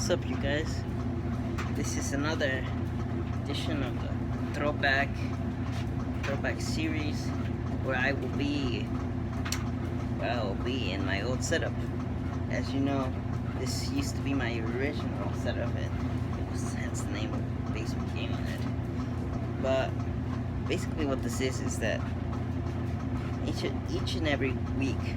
What's up, you guys? This is another edition of the throwback series where I will be in my old setup. As you know, this used to be my original setup, and it was hence the name of Basement Gaming Net. But basically, what this is that each and every week,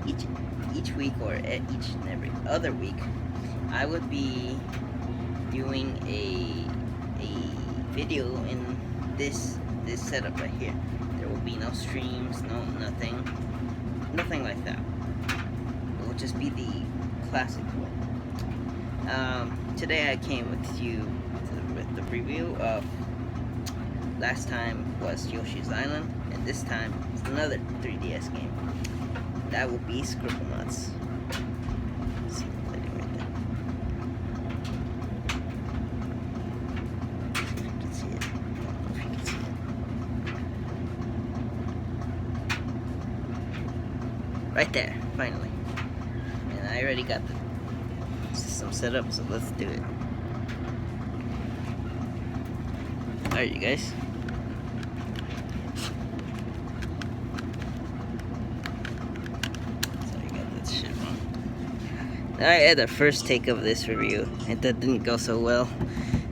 each week or each and every other week, I would be doing a video in this setup right here. There will be no streams, nothing like that. It will just be the classic one. Today I came with you with the preview of last time was Yoshi's Island, and this time it's another 3DS game. That will be Scribblenauts. See the lighting right there. See if you can see it. If you can see it. Right there, finally. And I already got the system set up, so let's do it. Alright, you guys. I had the first take of this review, and that didn't go so well.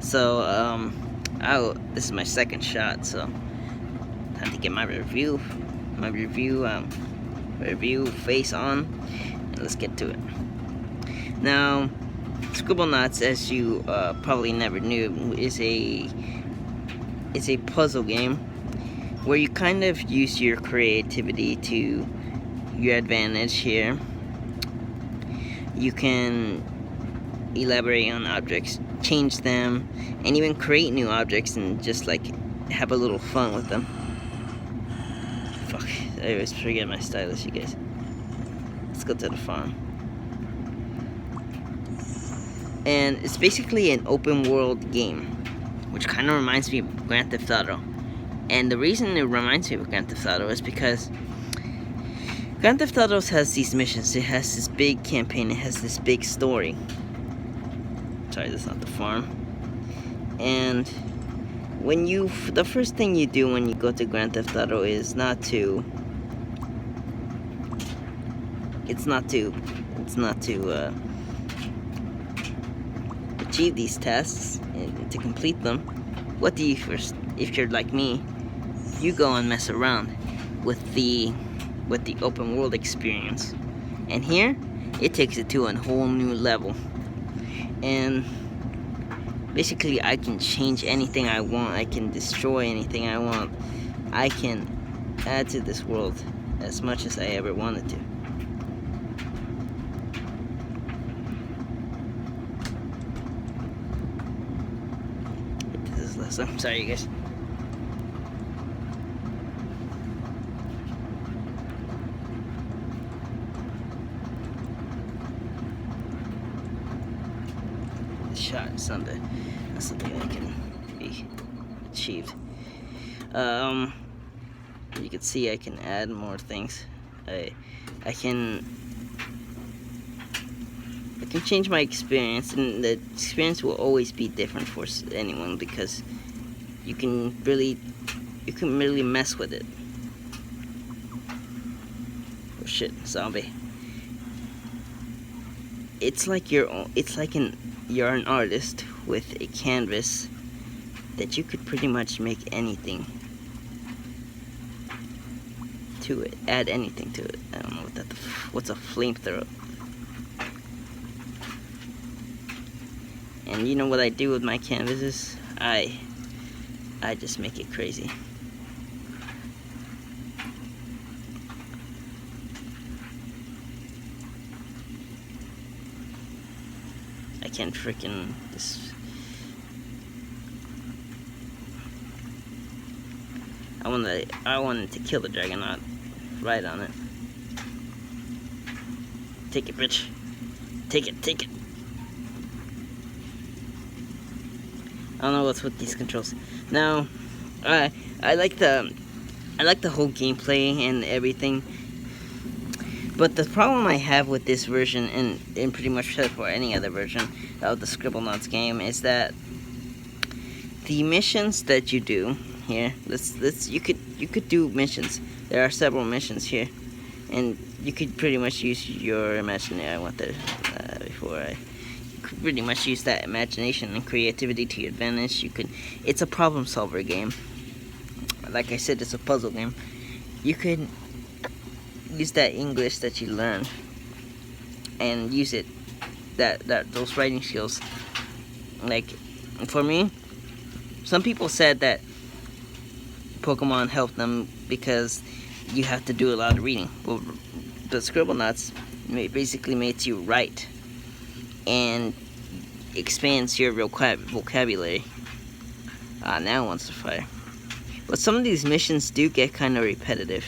So, this is my second shot. So, time to get my review face on, and let's get to it. Now, Scribblenauts, as you probably never knew, is a puzzle game where you kind of use your creativity to your advantage here. You can elaborate on objects, change them, and even create new objects and just like have a little fun with them. Fuck, I always forget my stylus, you guys. Let's go to the farm. And it's basically an open world game, which kind of reminds me of Grand Theft Auto. And the reason it reminds me of Grand Theft Auto is because Grand Theft Auto has these missions. It has this big campaign. It has this big story. Sorry, that's not the farm. And the first thing you do when you go to Grand Theft Auto is not to achieve these tasks and to complete them. What do you first? If you're like me, you go and mess around with the open world experience. And here, it takes it to a whole new level. And basically, I can change anything I want. I can destroy anything I want. I can add to this world as much as I ever wanted to. This is less. I'm sorry, you guys. Shot is something that can be achieved. You can see I can add more things. I can change my experience, and the experience will always be different for anyone because you can really mess with it. Oh shit, zombie! It's like you're an artist with a canvas that you could pretty much make anything to it, add anything to it. I don't know what's a flamethrower. And you know what I do with my canvases? I just make it crazy. I can't freaking this. I wanted to kill the Dragonaut right on it. Take it, bitch. Take it. I don't know what's with these controls. Now, I like the whole gameplay and everything. But the problem I have with this version, and pretty much for any other version of the Scribblenauts game, is that the missions that you do here, you could do missions. There are several missions here, and you could pretty much use your imagination. I want that before I. You could pretty much use that imagination and creativity to your advantage. It's a problem solver game. Like I said, it's a puzzle game. You could use that English that you learn and use it, those writing skills. Like, for me, some people said that Pokemon helped them because you have to do a lot of reading. Well, the Scribblenauts basically makes you write and expands your vocabulary. Now it wants to fire. But some of these missions do get kind of repetitive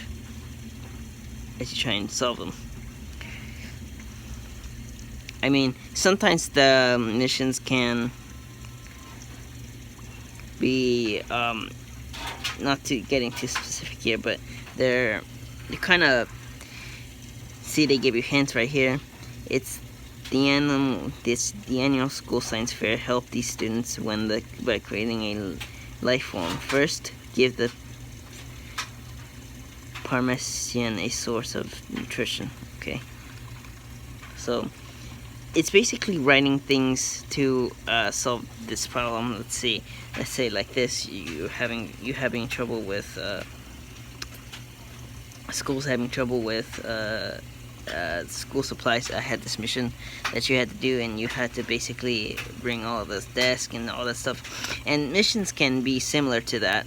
as you try and solve them. I mean, sometimes the missions can be, not to getting too specific here, but you kind of see they give you hints right here. It's the annual school science fair helped these students by creating a life form. First, give the Parmesan a source of nutrition. Okay, so it's basically writing things to solve this problem. Let's say like this: you having trouble with schools having trouble with school supplies. I had this mission that you had to do, and you had to basically bring all this desk and all that stuff. And missions can be similar to that.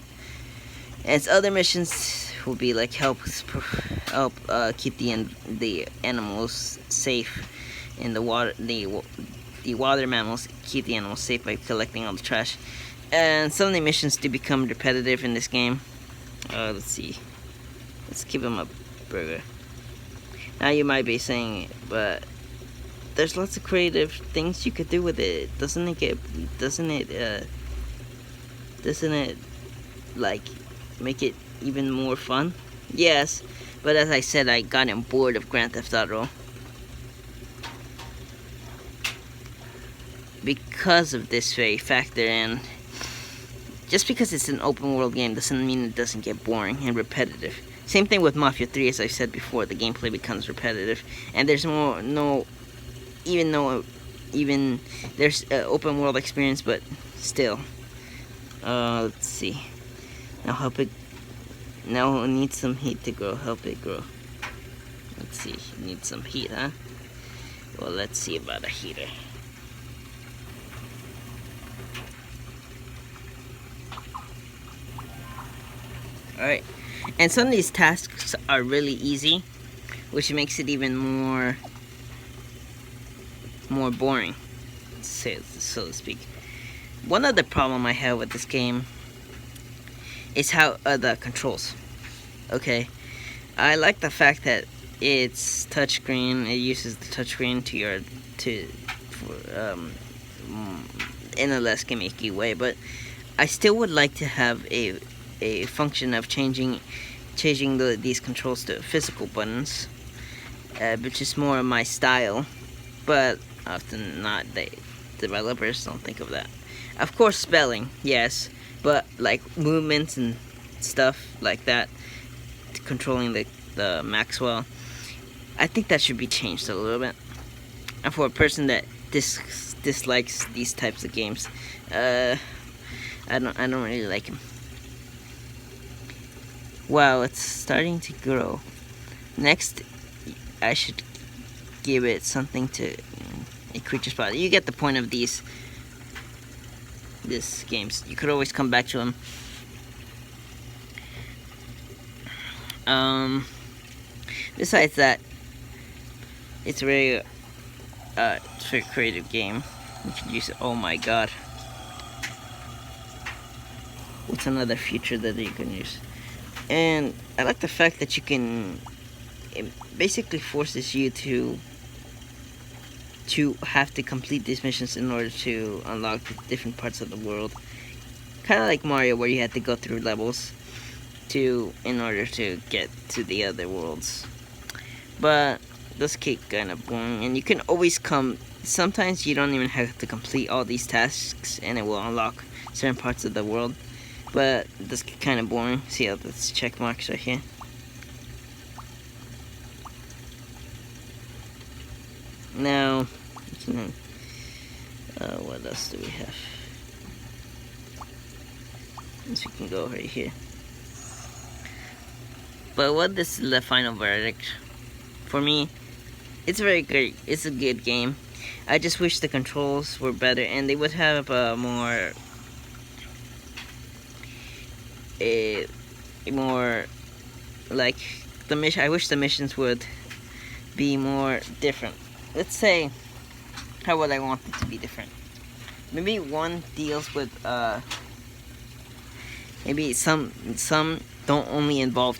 As other missions will be like help keep the animals safe in the water. The water mammals, keep the animals safe by collecting all the trash. And some of the missions do become repetitive in this game. Let's see. Let's give him a burger. Now you might be saying, but there's lots of creative things you could do with it. Doesn't it like make it even more fun? Yes, but as I said, I got bored of Grand Theft Auto because of this very factor. And just because it's an open world game doesn't mean it doesn't get boring and repetitive. Same thing with Mafia 3, as I said before, the gameplay becomes repetitive, and there's even there's an open world experience, but still. Let's see. Now it needs some heat to grow. Help it grow. Let's see. It needs some heat, huh? Well, let's see about a heater. Alright. And some of these tasks are really easy, which makes it even more boring, so to speak. One other problem I have with this game is how the controls. Okay, I like the fact that it's touchscreen. It uses the touchscreen in a less gimmicky way, but I still would like to have a function of changing these controls to physical buttons, which is more of my style, but often not. The developers don't think of that. Of course, spelling, yes, but like movements and stuff like that, controlling the Maxwell, I think that should be changed a little bit. And for a person that dislikes these types of games, I don't really like them. Wow, it's starting to grow. Next, I should give it something to a creature spot. You get the point of these games. You could always come back to them. Besides that, it's a very creative game. You can use it. Oh my god. What's another feature that you can use? And I like the fact that it basically forces you to have to complete these missions in order to unlock the different parts of the world. Kind of like Mario, where you had to go through levels in order to get to the other worlds. But does get kind of boring, and you can always come. Sometimes you don't even have to complete all these tasks, and it will unlock certain parts of the world. But it does get kind of boring. See how this check marks right here. Now, what else do we have? So we can go right here. But what is the final verdict? For me, it's very great. It's a good game. I just wish the controls were better, and they would have more like the mission. I wish the missions would be more different. Let's say, how would I want it to be different? Maybe one deals with maybe some don't only involve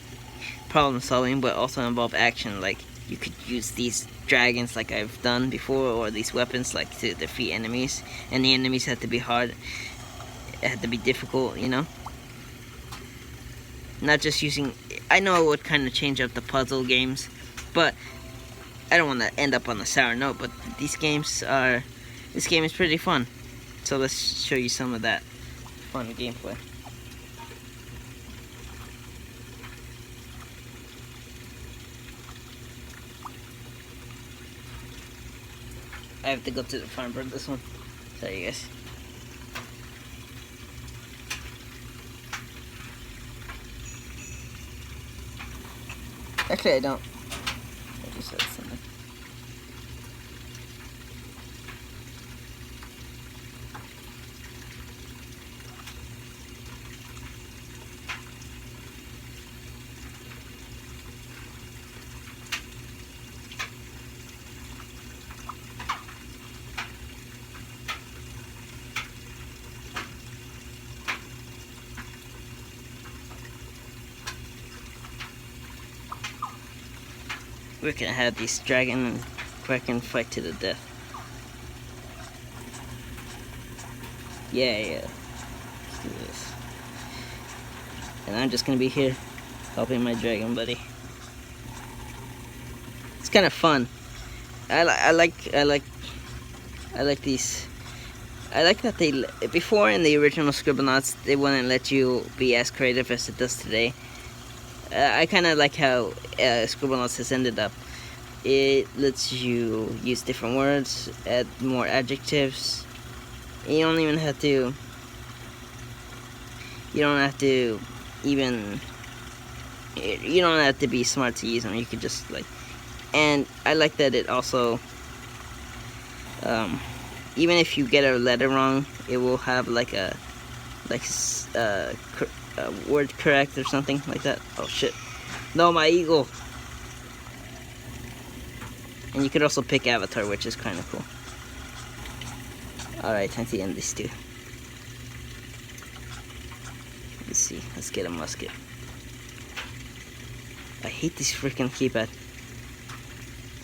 problem solving, but also involve action. Like you could use these dragons like I've done before, or these weapons like to defeat enemies, and the enemies had to be hard. It had to be difficult, you know. Not just using. I know it would kind of change up the puzzle games, but I don't want to end up on a sour note. But this game is pretty fun. So let's show you some of that fun gameplay. I have to go to the farm for this one. Sorry, guys. Actually, I don't. I just said something. We're gonna have these dragon and kraken fight to the death. Yeah. Let's do this. And I'm just gonna be here helping my dragon buddy. It's kind of fun. I like these. I like that before in the original Scribblenauts they wouldn't let you be as creative as it does today. I kind of like how Scribblenauts has ended up. It lets you use different words, add more adjectives. You don't even have to. You don't have to even. You don't have to be smart to use them. You could just like. And I like that it also. Even if you get a letter wrong, it will have like a word correct or something like that. Oh shit. No, my eagle. And you could also pick avatar, which is kind of cool. Alright, time to end this too. Let's see. Let's get a musket. I hate this freaking keypad.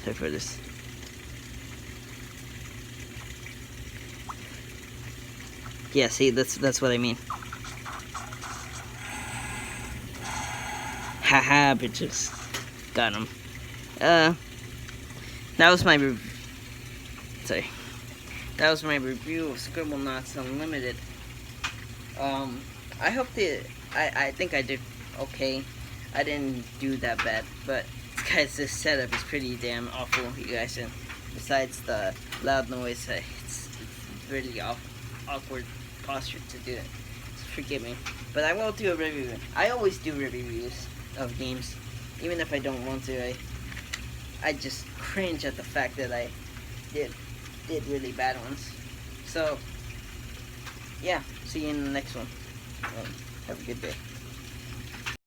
Sorry for this. Yeah, see, that's what I mean. Haha, bitches. Got him. That was my sorry. That was my review of Scribblenauts Unlimited. I hope I think I did okay. I didn't do that bad, but guys, this setup is pretty damn awful, you guys. And besides the loud noise, it's really awkward posture to do it. So forgive me, but I will do a review. I always do reviews of games, even if I don't want to. I just cringe at the fact that I did really bad ones. So yeah, see you in the next one. Have a good day.